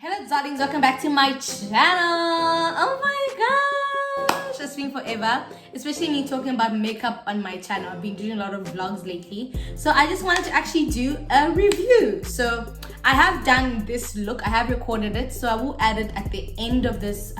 Hello Dzalings, welcome back to my channel. Oh my gosh, it's been forever, especially me talking about makeup on my channel. I've been doing a lot of vlogs lately, so I just wanted to actually do a review. So I have done this look, I have recorded it, so I will add it at the end of this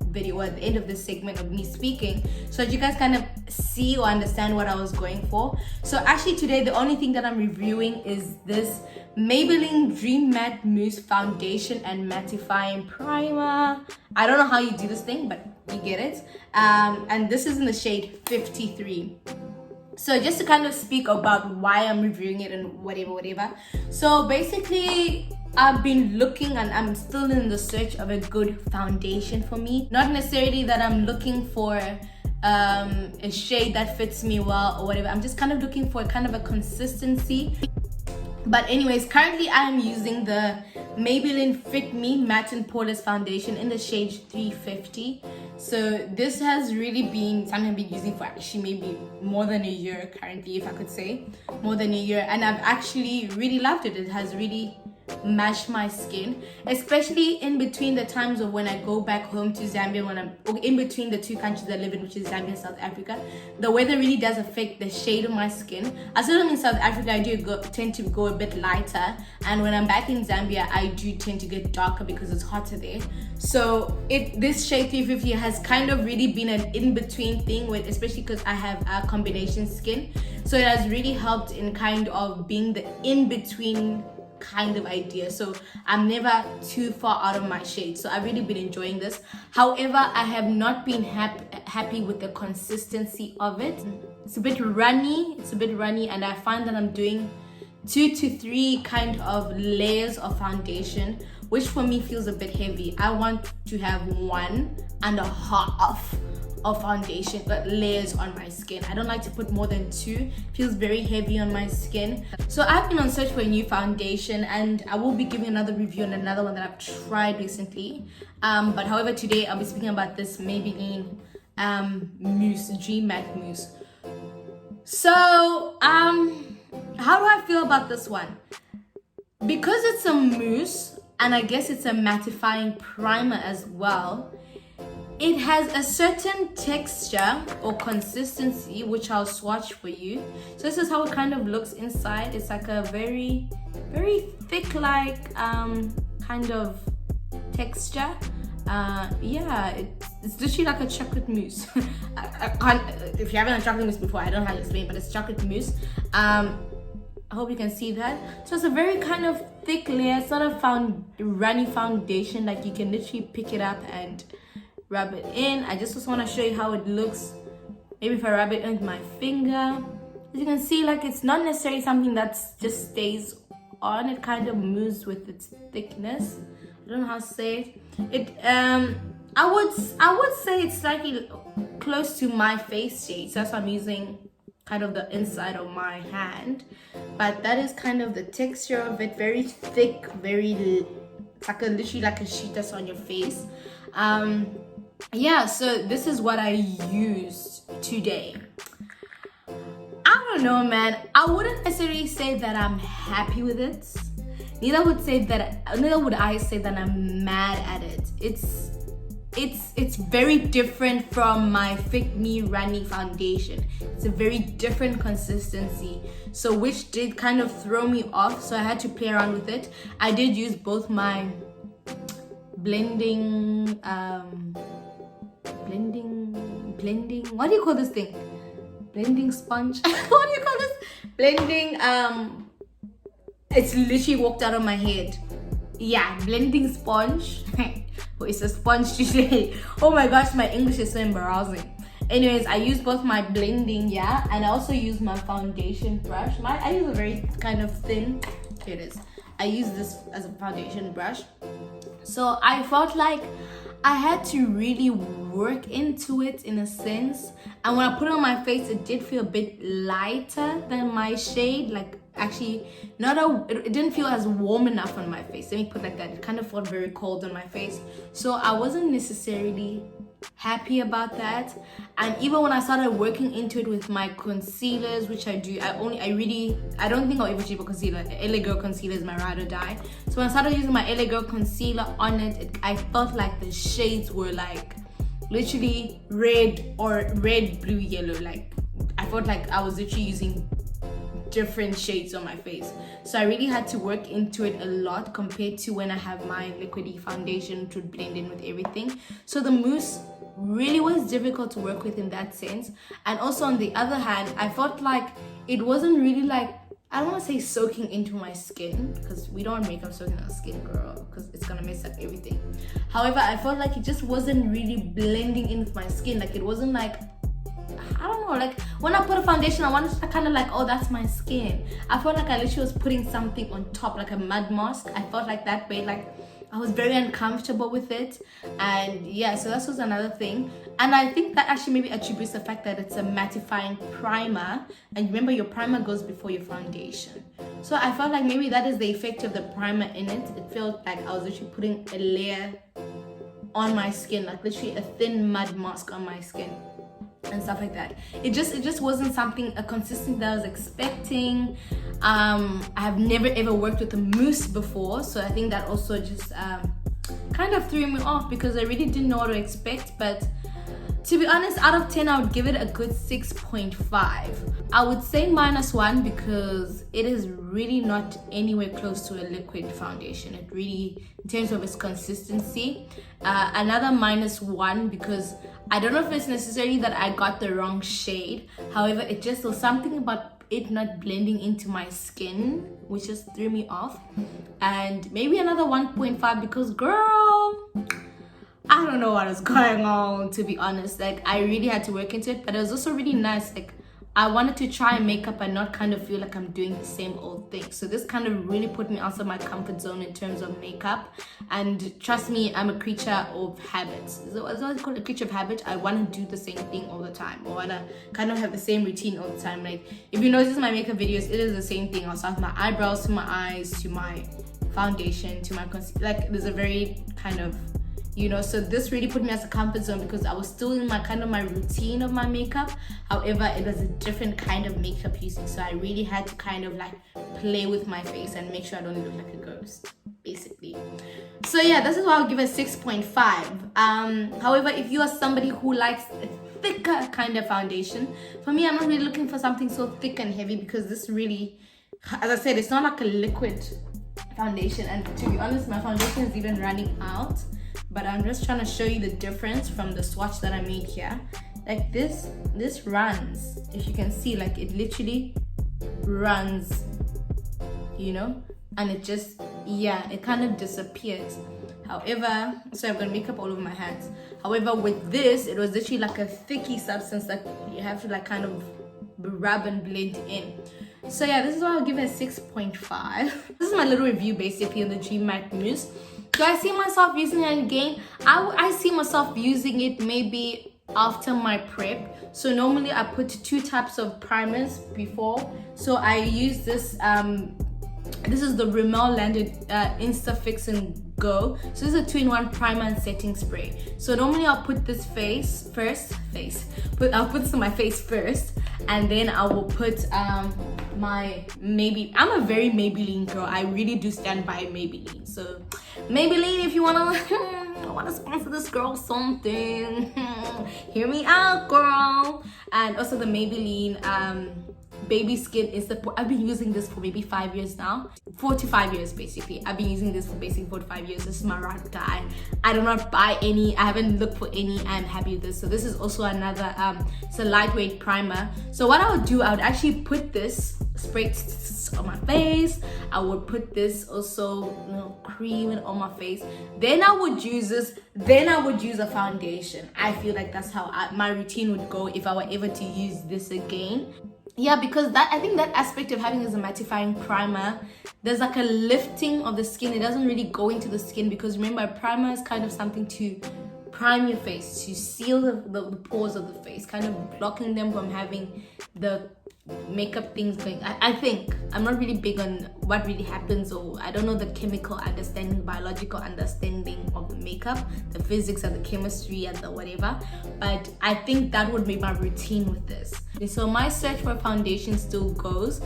video, or at the end of this segment of me speaking, so that you guys kind of see or understand what I was going for. So actually today the only thing that I'm reviewing is this Maybelline Dream Matte Mousse Foundation and Mattifying Primer. I don't know how you do this thing, but you get it. And this is in the shade 53. So just to kind of speak about why I'm reviewing it and whatever. So basically, I've been looking and I'm still in the search of a good foundation for me. Not necessarily that I'm looking for a shade that fits me well or whatever. I'm just kind of looking for kind of a consistency. But anyways, currently I am using the Maybelline Fit Me Matte and Poreless Foundation in the shade 350. So this has really been something I've been using for actually maybe more than a year currently, if I could say. More than a year. And I've actually really loved it. It has really matched my skin, especially in between the times of when I go back home to Zambia, when I'm in between the two countries I live in, which is Zambia and South Africa. The weather really does affect the shade of my skin. As I'm in South Africa, I do tend to go a bit lighter, and when I'm back in Zambia, I do tend to get darker because it's hotter there. So this shade 350 has kind of really been an in-between thing, with, especially because I have a combination skin. So it has really helped in kind of being the in-between kind of idea, so I'm never too far out of my shade. So I've really been enjoying this. However, I have not been happy with the consistency of it. It's a bit runny, and I find that I'm doing 2 to 3 kind of layers of foundation, which for me feels a bit heavy. I want to have 1.5 of foundation, but layers on my skin. I don't like to put more than 2. It feels very heavy on my skin. So I've been on search for a new foundation, and I will be giving another review on another one that I've tried recently. But however, today I'll be speaking about this Maybelline Mousse, Dream Matte Mousse. So how do I feel about this one? Because it's a mousse, and I guess it's a mattifying primer as well, it has a certain texture or consistency, which I'll swatch for you. So this is how it kind of looks inside. It's like a very, very thick, like kind of texture. Yeah, it's literally like a chocolate mousse. I can't, if you haven't had chocolate mousse before, I don't know how to explain, but it's chocolate mousse. I hope you can see that. So it's a very kind of thick layer. It's not a runny foundation. Like, you can literally pick it up and rub it in. I just want to show you how it looks. Maybe if I rub it in with my finger, as you can see, like, it's not necessarily something that just stays on. It kind of moves with its thickness. I don't know how to say it. I would say it's slightly close to my face shade, so that's why I'm using kind of the inside of my hand. But that is kind of the texture of it. Very thick, it's like literally like a sheet that's on your face. Yeah, so this is what I used today. I don't know, man. I wouldn't necessarily say that I'm happy with it. Neither would I say that I'm mad at it. It's very different from my Fit Me Runny foundation. It's a very different consistency, so which did kind of throw me off. So I had to play around with it. I did use both my blending, what do you call this thing? Blending sponge? What do you call this? Blending, it's literally walked out of my head. Yeah, blending sponge. Oh, it's a sponge today. Oh my gosh, my English is so embarrassing. Anyways, I use both my blending, yeah, and I also use my foundation brush. I use a very kind of thin, here it is. I use this as a foundation brush. So I felt like I had to really work into it in a sense. And when I put it on my face, it did feel a bit lighter than my shade. Like, actually, it didn't feel as warm enough on my face. Let me put it like that. It kind of felt very cold on my face. So I wasn't necessarily happy about that. And even when I started working into it with my concealers, which I do, I don't think I'll ever cheap a concealer. LA Girl concealer is my ride or die. So when I started using my LA Girl concealer on it, I felt like the shades were like literally red or red, blue, yellow. Like I felt like I was literally using different shades on my face. So I really had to work into it a lot compared to when I have my liquidy foundation, which would blend in with everything. So the mousse really was difficult to work with in that sense. And also on the other hand, I felt like it wasn't really like, I don't want to say soaking into my skin, because we don't want makeup soaking in our skin, girl, because it's gonna mess up everything. However, I felt like it just wasn't really blending in with my skin. Like it wasn't like, I don't know, like when I put a foundation, I wanted to kind of like, oh, that's my skin. I felt like I literally was putting something on top, like a mud mask. I felt like that way, like I was very uncomfortable with it. And yeah, so that was another thing. And I think that actually maybe attributes the fact that it's a mattifying primer. And remember, your primer goes before your foundation. So I felt like maybe that is the effect of the primer in it. It felt like I was literally putting a layer on my skin, like literally a thin mud mask on my skin and stuff like that. It just wasn't something, a consistency that I was expecting. I have never ever worked with a mousse before, so I think that also just kind of threw me off, because I really didn't know what to expect. But to be honest, out of 10 I would give it a good 6.5. I would say -1 because it is really not anywhere close to a liquid foundation. It really, in terms of its consistency, another -1 because I don't know if it's necessarily that I got the wrong shade. However, it just was something about it not blending into my skin, which just threw me off. And maybe another 1.5 because, girl, I don't know what is going on, to be honest. Like I really had to work into it, but it was also really nice. Like I wanted to try makeup and not kind of feel like I'm doing the same old thing. So this kind of really put me outside my comfort zone in terms of makeup. And trust me, I'm a creature of habits. So as I call it, a creature of habit. I want to do the same thing all the time. I want to kind of have the same routine all the time. Like if you notice my makeup videos, it is the same thing. I'll start with my eyebrows, to my eyes, to my foundation, to my concealer. Like there's a very kind of, you know, so this really put me as a comfort zone because I was still in my kind of my routine of my makeup. However, it was a different kind of makeup using, so I really had to kind of like play with my face and make sure I don't look like a ghost, basically. So yeah, this is why I'll give it 6.5. However, if you are somebody who likes a thicker kind of foundation, for me, I'm not really looking for something so thick and heavy, because this really, as I said, it's not like a liquid foundation. And to be honest, my foundation is even running out. But I'm just trying to show you the difference from the swatch that I made here. Like this runs, if you can see, like it literally runs, you know, and it just, yeah, it kind of disappears. However, so I've got makeup all over my hands. However, with this, it was literally like a thicky substance that you have to like kind of rub and blend in. So yeah, this is why I'll give it a 6.5. This is my little review basically on the Dream Matte Mousse. Do I see myself using it again? I see myself using it maybe after my prep. So normally I put 2 types of primers before. So I use this, this is the Rimmel Landed Insta Fix and Go. So this is a 2-in-1 primer and setting spray. So normally I'll put this I'll put this on my face first, and then I will put my I'm a very Maybelline girl. I really do stand by Maybelline. So Maybelline, if you wanna sponsor this girl something, hear me out, girl. And also the Maybelline Baby Skin is I've been using this for maybe 5 years now. 4 to 5 years basically. I've been using this for basically 4 to 5 years. This is my ride guy. I do not buy any. I haven't looked for any. I'm happy with this. So this is also another it's a lightweight primer. So what I would do, I would actually put this spray on my face. I would put this also, you know, cream it on my face. Then I would use this. Then I would use a foundation. I feel like that's how my routine would go if I were ever to use this again. Yeah, because I think that aspect of having as a mattifying primer, there's like a lifting of the skin. It doesn't really go into the skin, because remember, a primer is kind of something to prime your face, to seal the pores of the face, kind of blocking them from having the makeup things going. I think I'm not really big on what really happens, or I don't know the chemical understanding, biological understanding of the makeup, the physics and the chemistry and the whatever, but I think that would make my routine with this. So my search for foundation still goes.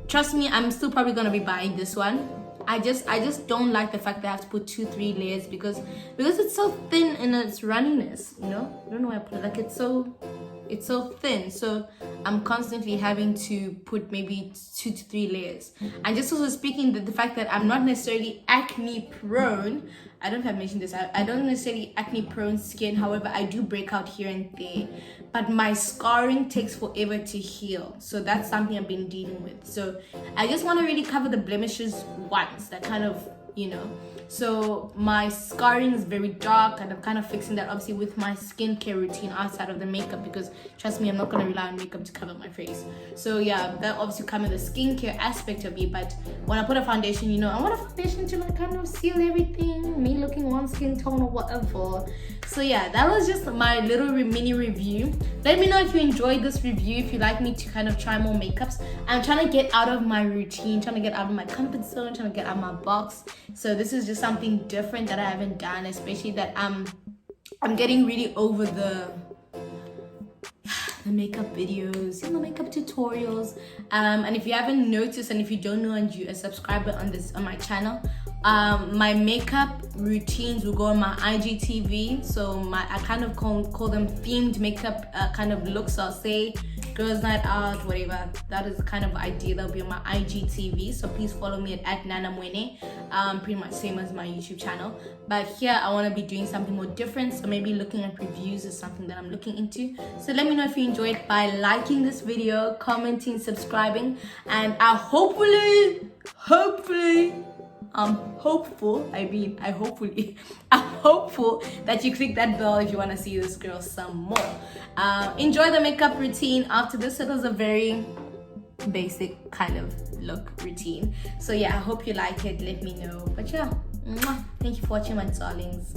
Trust me, I'm still probably gonna be buying this one. I just don't like the fact that I have to put 2-3 layers because it's so thin in its runniness, you know. I don't know why I put it, like it's so thin, so I'm constantly having to put maybe 2 to 3 layers. And just also speaking the fact that I'm not necessarily acne prone, I don't know if I mentioned this, I don't necessarily acne prone skin, however I do break out here and there, but my scarring takes forever to heal, so that's something I've been dealing with. So I just want to really cover the blemishes once, that kind of, you know. So my scarring is very dark, and I'm kind of fixing that obviously with my skincare routine outside of the makeup, because trust me, I'm not going to rely on makeup to cover my face. So yeah, that obviously comes with the skincare aspect of it, but when I put a foundation, you know, I want a foundation to like kind of seal everything, me looking one skin tone or whatever. So yeah, that was just my little mini review. Let me know if you enjoyed this review, if you like me to kind of try more makeups. I'm trying to get out of my routine, trying to get out of my comfort zone, trying to get out of my box. So this is just something different that I haven't done, especially that I'm getting really over the makeup videos, you know, makeup tutorials. And if you haven't noticed, and if you don't know and you're a subscriber on my channel, my makeup routines will go on my IGTV. So I kind of call them themed makeup kind of looks. I'll say girls night out, whatever. That is the kind of idea that'll be on my IGTV. So please follow me at @nanamwene. Pretty much same as my YouTube channel. But here I want to be doing something more different. So maybe looking at reviews is something that I'm looking into. So let me know if you enjoyed by liking this video, commenting, subscribing, and I'm hopeful that you click that bell if you want to see this girl some more. Enjoy the makeup routine after this. It was a very basic kind of look routine. So yeah, I hope you like it. Let me know. But yeah, thank you for watching, my darlings.